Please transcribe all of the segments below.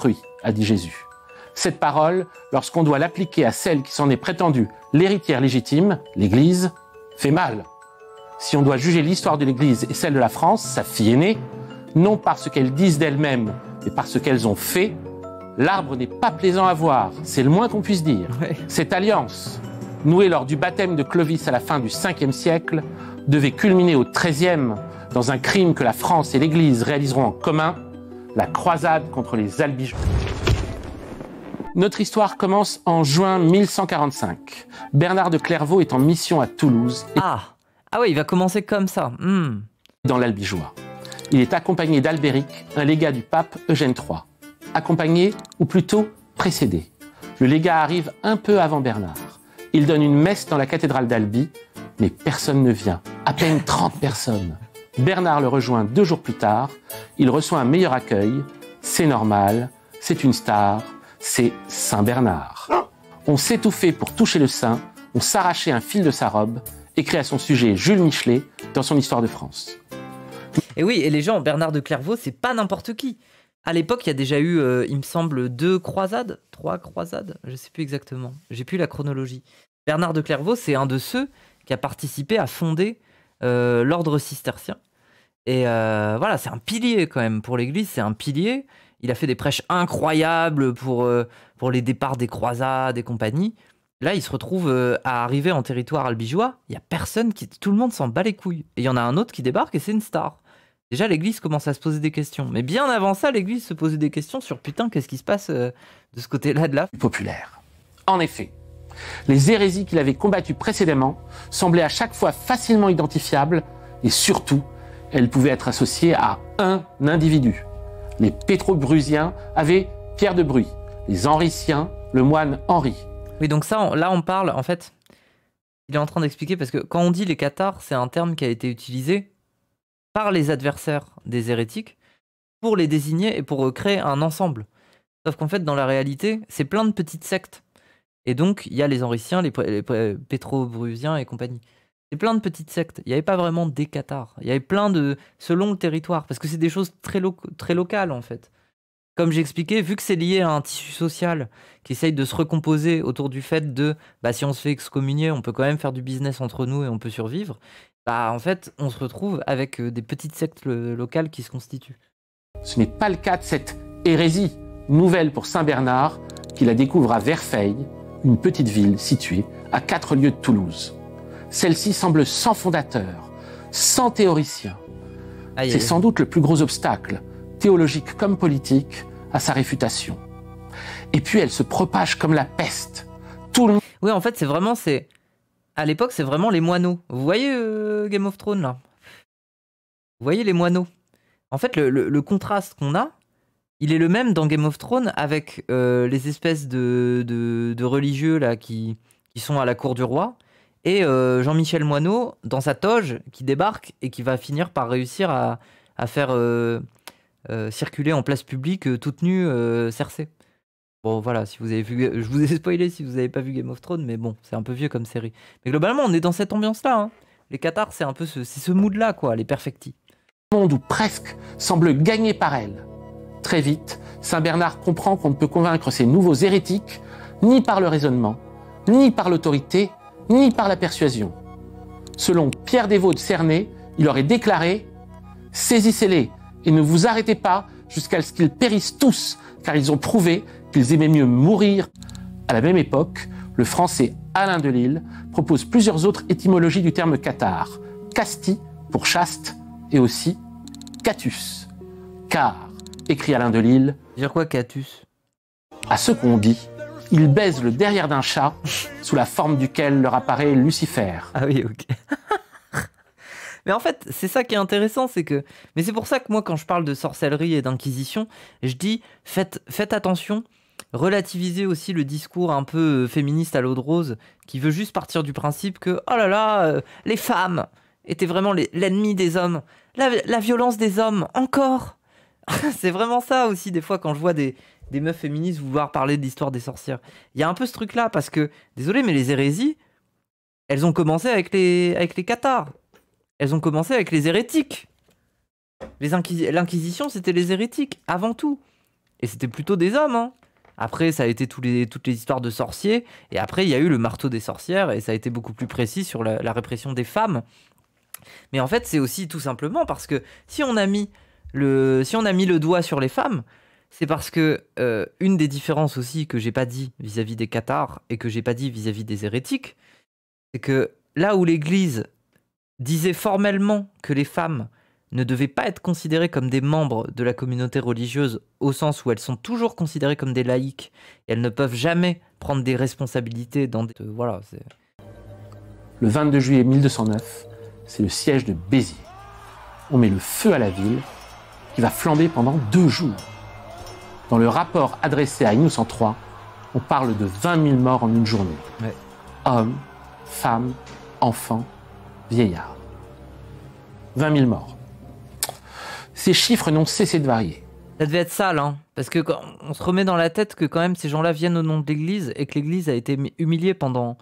autrui, a dit Jésus. Cette parole, lorsqu'on doit l'appliquer à celle qui s'en est prétendue l'héritière légitime, l'Église, fait mal. Si on doit juger l'histoire de l'Église et celle de la France, sa fille aînée, non par ce qu'elles disent d'elles-mêmes, mais par ce qu'elles ont fait, l'arbre n'est pas plaisant à voir, c'est le moins qu'on puisse dire. Ouais. Cette alliance, nouée lors du baptême de Clovis à la fin du 5e siècle, devait culminer au 13e dans un crime que la France et l'Église réaliseront en commun, la croisade contre les albigeois. Notre histoire commence en juin 1145. Bernard de Clairvaux est en mission à Toulouse. Ah oui, il va commencer comme ça. Dans l'Albigeois. Il est accompagné d'Albéric, un légat du pape Eugène III. Accompagné, ou plutôt précédé. Le légat arrive un peu avant Bernard. Il donne une messe dans la cathédrale d'Albi, mais personne ne vient. À peine 30 personnes. Bernard le rejoint 2 jours plus tard. Il reçoit un meilleur accueil. C'est normal, c'est une star, c'est Saint Bernard. On s'étouffait pour toucher le saint, on s'arrachait un fil de sa robe, écrit à son sujet Jules Michelet dans son Histoire de France. Et oui, et les gens, Bernard de Clairvaux, c'est pas n'importe qui. À l'époque, il y a déjà eu, il me semble, 3 croisades, je sais plus exactement, j'ai plus la chronologie. Bernard de Clairvaux, c'est un de ceux qui a participé à fonder l'ordre cistercien. Et voilà, c'est un pilier quand même pour l'Église, c'est un pilier. Il a fait des prêches incroyables pour les départs des croisades et compagnie. Là, il se retrouve à arriver en territoire albigeois. Il y a personne tout le monde s'en bat les couilles. Et il y en a un autre qui débarque et c'est une star. Déjà, l'Église commence à se poser des questions. Mais bien avant ça, l'Église se posait des questions sur putain, qu'est-ce qui se passe de ce côté-là de là. Populaire. En effet, les hérésies qu'il avait combattues précédemment semblaient à chaque fois facilement identifiables et surtout, elles pouvaient être associées à un individu. Les Pétrobrusiens avaient Pierre de Bruy, les Henriciens, le moine Henri. Oui, donc ça, là, on parle, en fait, il est en train d'expliquer, parce que quand on dit les cathares, c'est un terme qui a été utilisé par les adversaires des hérétiques pour les désigner et pour créer un ensemble. Sauf qu'en fait, dans la réalité, c'est plein de petites sectes. Et donc, il y a les Henriciens, les Pétrobrusiens et compagnie. C'est plein de petites sectes. Il n'y avait pas vraiment des cathares. Il y avait plein de... selon le territoire. Parce que c'est des choses très locales, en fait. Comme j'expliquais, vu que c'est lié à un tissu social qui essaye de se recomposer autour du fait de si on se fait excommunier, on peut quand même faire du business entre nous et on peut survivre, en fait, on se retrouve avec des petites sectes locales qui se constituent. Ce n'est pas le cas de cette hérésie nouvelle pour Saint Bernard qui la découvre à Verfeil, une petite ville située à 4 lieues de Toulouse. Celle-ci semble sans fondateur, sans théoricien. C'est sans doute le plus gros obstacle, théologique comme politique, à sa réfutation. Et puis elle se propage comme la peste. Tout le monde... Oui, en fait, à l'époque, c'est vraiment les moineaux. Vous voyez Game of Thrones, là? Vous voyez les moineaux? En fait, le contraste qu'on a, il est le même dans Game of Thrones avec les espèces de religieux là, qui sont à la cour du roi et Jean-Michel Moineau dans sa toge qui débarque et qui va finir par réussir à faire circuler en place publique toute nue Cersei. Bon voilà, si vous avez vu, je vous ai spoilé si vous n'avez pas vu Game of Thrones, mais bon, c'est un peu vieux comme série. Mais globalement, on est dans cette ambiance-là. Hein. Les cathares, c'est un peu ce mood-là, quoi, les perfectis. Le monde, ou presque, semble gagné par elle. Très vite, Saint Bernard comprend qu'on ne peut convaincre ces nouveaux hérétiques ni par le raisonnement, ni par l'autorité, ni par la persuasion. Selon Pierre Desvaux de Cernay, il aurait déclaré « Saisissez-les et ne vous arrêtez pas jusqu'à ce qu'ils périssent tous, car ils ont prouvé qu'ils aimaient mieux mourir. » À la même époque, le français Alain Delille propose plusieurs autres étymologies du terme cathare. Casti pour chaste et aussi catus. Car, écrit Alain Delille, dire quoi catus? À ce qu'on dit, il baise le derrière d'un chat sous la forme duquel leur apparaît Lucifer. Ah oui, ok. Mais en fait, c'est ça qui est intéressant, c'est que... Mais c'est pour ça que moi, quand je parle de sorcellerie et d'inquisition, je dis, faites attention, relativisez aussi le discours un peu féministe à l'eau de rose, qui veut juste partir du principe que, oh là là, les femmes étaient vraiment l'ennemi des hommes. La violence des hommes, encore. C'est vraiment ça aussi, des fois, quand je vois des meufs féministes vouloir parler de l'histoire des sorcières. Il y a un peu ce truc-là, parce que, désolé, mais les hérésies, elles ont commencé avec les cathares. Elles ont commencé avec les hérétiques. L'Inquisition, c'était les hérétiques, avant tout. Et c'était plutôt des hommes, hein. Après, ça a été toutes les histoires de sorciers. Et après, il y a eu le marteau des sorcières. Et ça a été beaucoup plus précis sur la répression des femmes. Mais en fait, c'est aussi tout simplement parce que si on a mis le doigt sur les femmes, c'est parce que une des différences aussi que j'ai pas dit vis-à-vis des cathares et que j'ai pas dit vis-à-vis des hérétiques, c'est que là où l'Église disait formellement que les femmes ne devaient pas être considérées comme des membres de la communauté religieuse au sens où elles sont toujours considérées comme des laïcs et elles ne peuvent jamais prendre des responsabilités dans des... Voilà, c'est... Le 22 juillet 1209, c'est le siège de Béziers. On met le feu à la ville qui va flamber pendant 2 jours. Dans le rapport adressé à Innocent III, on parle de 20 000 morts en une journée. Ouais. Hommes, femmes, enfants, vieillards. 20 000 morts. Ces chiffres n'ont cessé de varier. Ça devait être sale, hein, parce que quand on se remet dans la tête que quand même ces gens-là viennent au nom de l'Église et que l'Église a été humiliée pendant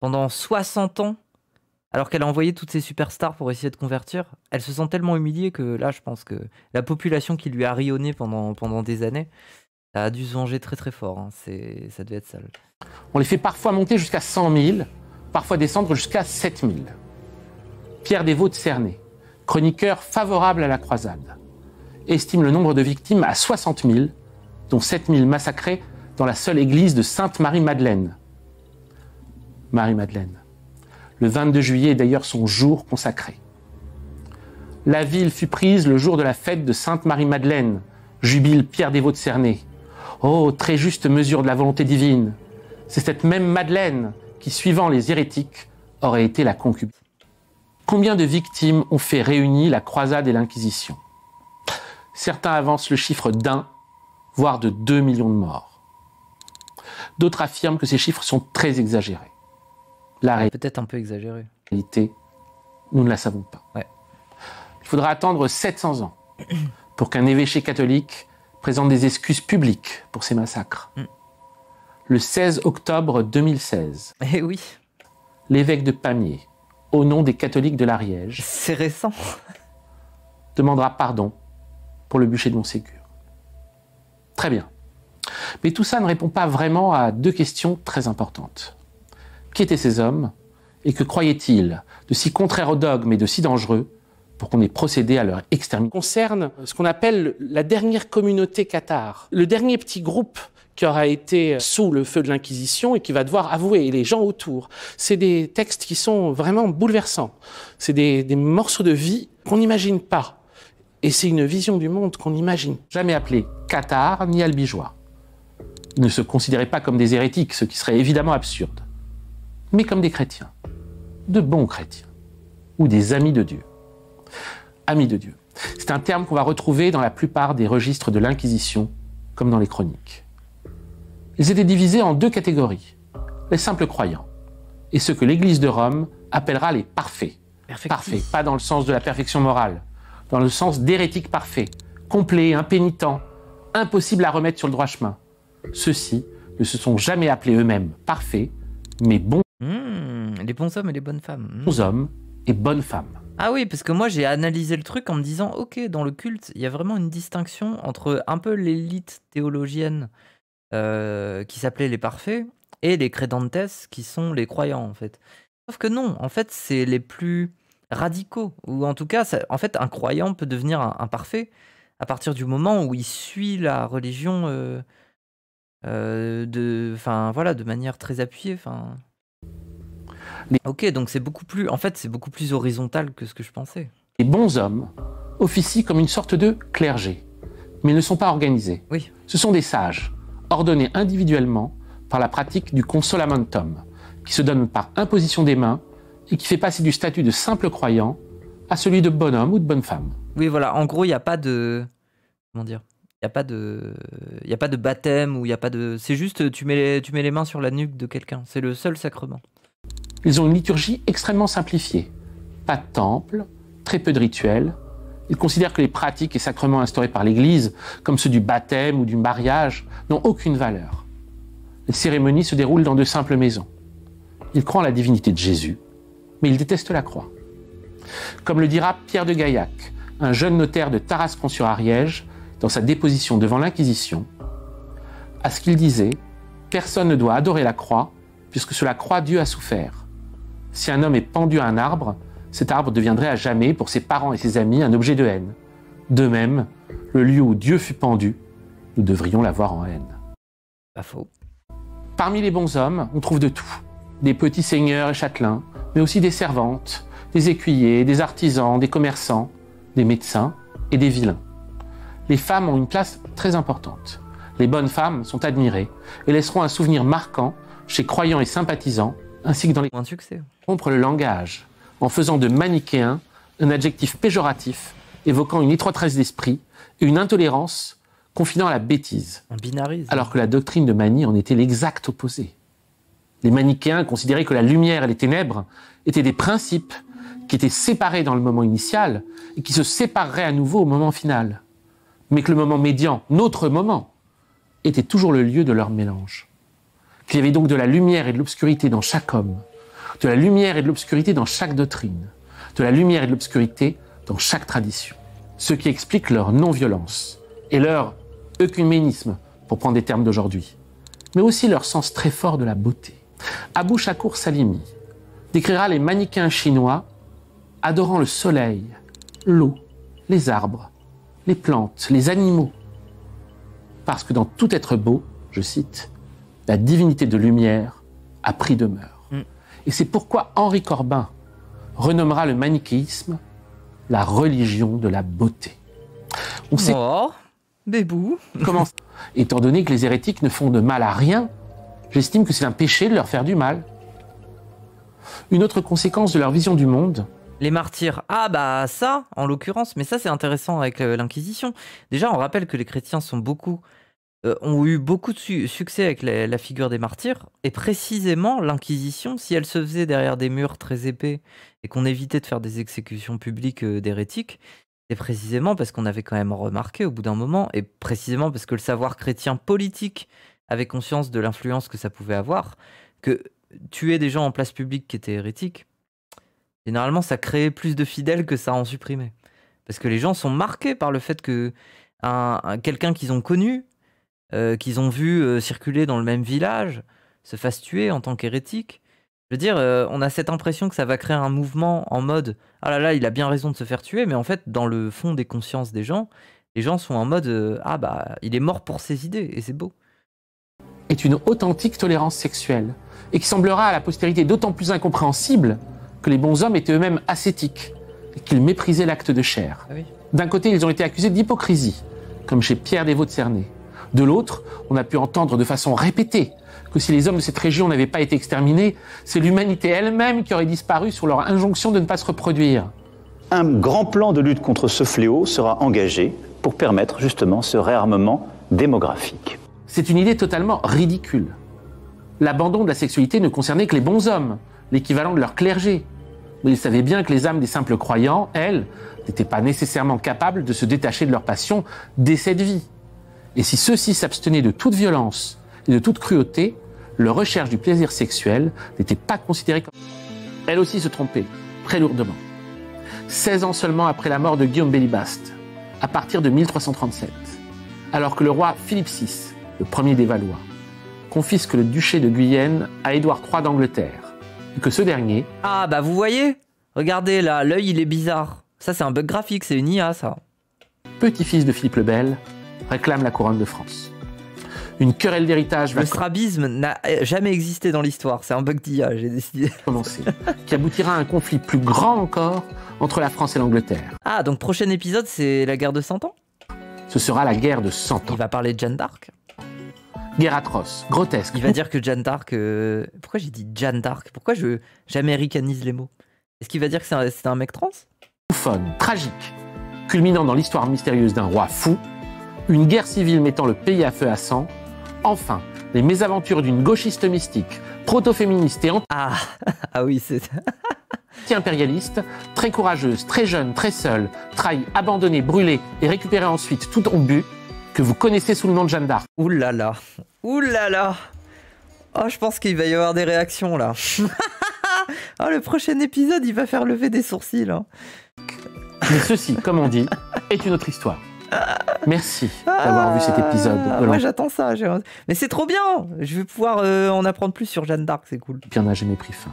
60 ans, alors qu'elle a envoyé toutes ces superstars pour essayer de convertir. Elle se sent tellement humiliée que là, je pense que la population qui lui a rayonné pendant des années, ça a dû se venger très très fort. Hein. Ça devait être sale. On les fait parfois monter jusqu'à 100 000, parfois descendre jusqu'à 7 000. Pierre Desvaux de Cernay, chroniqueur favorable à la croisade, estime le nombre de victimes à 60 000, dont 7 000 massacrés dans la seule église de Sainte-Marie-Madeleine. Marie-Madeleine. Le 22 juillet est d'ailleurs son jour consacré. La ville fut prise le jour de la fête de Sainte-Marie-Madeleine, jubile Pierre Desvaux de Cernay. Oh, très juste mesure de la volonté divine. C'est cette même Madeleine qui, suivant les hérétiques, aurait été la concubine. Combien de victimes ont fait réunir la croisade et l'Inquisition? Certains avancent le chiffre d'1, voire de 2 millions de morts. D'autres affirment que ces chiffres sont très exagérés. La Peut-être un peu exagéré. réalité, nous ne la savons pas. Ouais. Il faudra attendre 700 ans pour qu'un évêché catholique présente des excuses publiques pour ces massacres. Le 16 octobre 2016, Eh oui, l'évêque de Pamiers, au nom des catholiques de l'Ariège, c'est récent. demandera pardon pour le bûcher de Montségur. Très bien. Mais tout ça ne répond pas vraiment à 2 questions très importantes. Qui étaient ces hommes et que croyaient-ils de si contraire au dogme et de si dangereux pour qu'on ait procédé à leur extermination? Concerne ce qu'on appelle la dernière communauté cathare, le dernier petit groupe qui aura été sous le feu de l'Inquisition et qui va devoir avouer, et les gens autour. C'est des textes qui sont vraiment bouleversants. C'est des morceaux de vie qu'on n'imagine pas. Et c'est une vision du monde qu'on n'imagine. Jamais appelés cathares ni albigeois. Ils ne se considéraient pas comme des hérétiques, ce qui serait évidemment absurde, mais comme des chrétiens, de bons chrétiens, ou des amis de Dieu. Amis de Dieu. C'est un terme qu'on va retrouver dans la plupart des registres de l'Inquisition, comme dans les chroniques. Ils étaient divisés en 2 catégories, les simples croyants, et ceux que l'Église de Rome appellera les parfaits. Parfaits, pas dans le sens de la perfection morale, dans le sens d'hérétiques parfaits, complets, impénitents, impossibles à remettre sur le droit chemin. Ceux-ci ne se sont jamais appelés eux-mêmes parfaits, mais bons Les bons hommes et les bonnes femmes. hommes et bonnes femmes. Ah oui, parce que moi j'ai analysé le truc en me disant, ok, dans le culte, il y a vraiment une distinction entre un peu l'élite théologienne qui s'appelait les parfaits et les credantes qui sont les croyants en fait. Sauf que non, en fait c'est les plus radicaux, ou en tout cas, en fait un croyant peut devenir un parfait à partir du moment où il suit la religion de manière très appuyée. Ok, donc c'est beaucoup plus horizontal que ce que je pensais. Les bons hommes officient comme une sorte de clergé, mais ils ne sont pas organisés. Oui. Ce sont des sages, ordonnés individuellement par la pratique du consolamentum, qui se donne par imposition des mains et qui fait passer du statut de simple croyant à celui de bonhomme ou de bonne femme. Oui, voilà, en gros, il n'y a pas de... Comment dire? Il n'y a pas de baptême, ou il y a pas de... C'est juste, tu mets les mains sur la nuque de quelqu'un. C'est le seul sacrement. Ils ont une liturgie extrêmement simplifiée. Pas de temple, très peu de rituels. Ils considèrent que les pratiques et sacrements instaurés par l'Église, comme ceux du baptême ou du mariage, n'ont aucune valeur. Les cérémonies se déroulent dans de simples maisons. Ils croient en la divinité de Jésus, mais ils détestent la croix. Comme le dira Pierre de Gaillac, un jeune notaire de Tarascon-sur-Ariège, dans sa déposition devant l'Inquisition, à ce qu'il disait « Personne ne doit adorer la croix, puisque sur la croix Dieu a souffert. Si un homme est pendu à un arbre, cet arbre deviendrait à jamais pour ses parents et ses amis un objet de haine. De même, le lieu où Dieu fut pendu, nous devrions l'avoir en haine. » Pas faux. Parmi les bons hommes, on trouve de tout. Des petits seigneurs et châtelains, mais aussi des servantes, des écuyers, des artisans, des commerçants, des médecins et des vilains. Les femmes ont une place très importante. Les bonnes femmes sont admirées et laisseront un souvenir marquant chez croyants et sympathisants, ainsi que dans les... Moins de succès. Rompre le langage en faisant de manichéen un adjectif péjoratif évoquant une étroitesse d'esprit et une intolérance confidant à la bêtise. On binarise. Alors que la doctrine de Mani en était l'exact opposé. Les manichéens considéraient que la lumière et les ténèbres étaient des principes qui étaient séparés dans le moment initial et qui se sépareraient à nouveau au moment final. Mais que le moment médian, notre moment, était toujours le lieu de leur mélange. Qu'il y avait donc de la lumière et de l'obscurité dans chaque homme, de la lumière et de l'obscurité dans chaque doctrine, de la lumière et de l'obscurité dans chaque tradition. Ce qui explique leur non-violence et leur œcuménisme, pour prendre des termes d'aujourd'hui, mais aussi leur sens très fort de la beauté. Abou Shakur Salimi décrira les manichéens chinois adorant le soleil, l'eau, les arbres, les plantes, les animaux. Parce que dans tout être beau, je cite, la divinité de lumière a pris demeure. Et c'est pourquoi Henri Corbin renommera le manichéisme la religion de la beauté. On sait Bébou. comment. Étant donné que les hérétiques ne font de mal à rien, j'estime que c'est un péché de leur faire du mal. Une autre conséquence de leur vision du monde. Les martyrs. Ah bah ça, en l'occurrence, mais ça c'est intéressant avec l'Inquisition. Déjà, on rappelle que les chrétiens ont eu beaucoup de succès avec la figure des martyrs, et précisément l'Inquisition, si elle se faisait derrière des murs très épais et qu'on évitait de faire des exécutions publiques d'hérétiques, c'est précisément parce qu'on avait quand même remarqué au bout d'un moment, et précisément parce que le savoir chrétien politique avait conscience de l'influence que ça pouvait avoir, que tuer des gens en place publique qui étaient hérétiques, généralement ça créait plus de fidèles que ça en supprimait. Parce que les gens sont marqués par le fait que quelqu'un qu'ils ont connu, qu'ils ont vu circuler dans le même village, se fasse tuer en tant qu'hérétique. Je veux dire, on a cette impression que ça va créer un mouvement en mode « Ah là là, il a bien raison de se faire tuer », mais en fait, dans le fond des consciences des gens, les gens sont en mode « Ah bah, il est mort pour ses idées », et c'est beau. Est une authentique tolérance sexuelle, et qui semblera à la postérité d'autant plus incompréhensible que les bons hommes étaient eux-mêmes ascétiques, et qu'ils méprisaient l'acte de chair. Ah oui. D'un côté, ils ont été accusés d'hypocrisie, comme chez Pierre Desvaux de Cernay. De l'autre, on a pu entendre de façon répétée que si les hommes de cette région n'avaient pas été exterminés, c'est l'humanité elle-même qui aurait disparu sur leur injonction de ne pas se reproduire. Un grand plan de lutte contre ce fléau sera engagé pour permettre justement ce réarmement démographique. C'est une idée totalement ridicule. L'abandon de la sexualité ne concernait que les bons hommes, l'équivalent de leur clergé. Mais ils savaient bien que les âmes des simples croyants, elles, n'étaient pas nécessairement capables de se détacher de leur passion dès cette vie. Et si ceux-ci s'abstenaient de toute violence et de toute cruauté, leur recherche du plaisir sexuel n'était pas considérée comme... Elle aussi se trompait, très lourdement. 16 ans seulement après la mort de Guillaume Bélibaste, à partir de 1337, alors que le roi Philippe VI, le premier des Valois, confisque le duché de Guyenne à Édouard III d'Angleterre, et que ce dernier... Ah bah vous voyez, regardez là, l'œil il est bizarre. Ça c'est un bug graphique, c'est une IA ça. Petit-fils de Philippe le Bel, réclame la couronne de France. Une querelle d'héritage va Le strabisme n'a jamais existé dans l'histoire, c'est un bug d'IA, j'ai décidé. Commencer, qui aboutira à un conflit plus grand encore entre la France et l'Angleterre. Ah, donc prochain épisode, c'est la guerre de 100 ans? Ce sera la guerre de 100 ans. Il va parler de Jeanne d'Arc? Guerre atroce, grotesque. Il va dire que Jeanne d'Arc... Pourquoi j'ai dit Jeanne d'Arc? Pourquoi j'américanise les mots? Est-ce qu'il va dire que c'est un mec trans? Bouffonne, tragique, culminant dans l'histoire mystérieuse d'un roi fou, une guerre civile mettant le pays à feu à sang, enfin, les mésaventures d'une gauchiste mystique, proto-féministe et Ah oui, c'est... anti-impérialiste, très courageuse, très jeune, très seule, trahie, abandonnée, brûlée et récupérée ensuite tout en but, que vous connaissez sous le nom de Jeanne d'Arc. Ouh là là. Ouh là là. Oh, je pense qu'il va y avoir des réactions là. Oh, le prochain épisode, il va faire lever des sourcils. Hein. Mais ceci, comme on dit, est une autre histoire. Merci d'avoir vu cet épisode. Moi, j'attends ça. Mais c'est trop bien. Je vais pouvoir en apprendre plus sur Jeanne d'Arc, c'est cool. Puis on n'a jamais pris fin.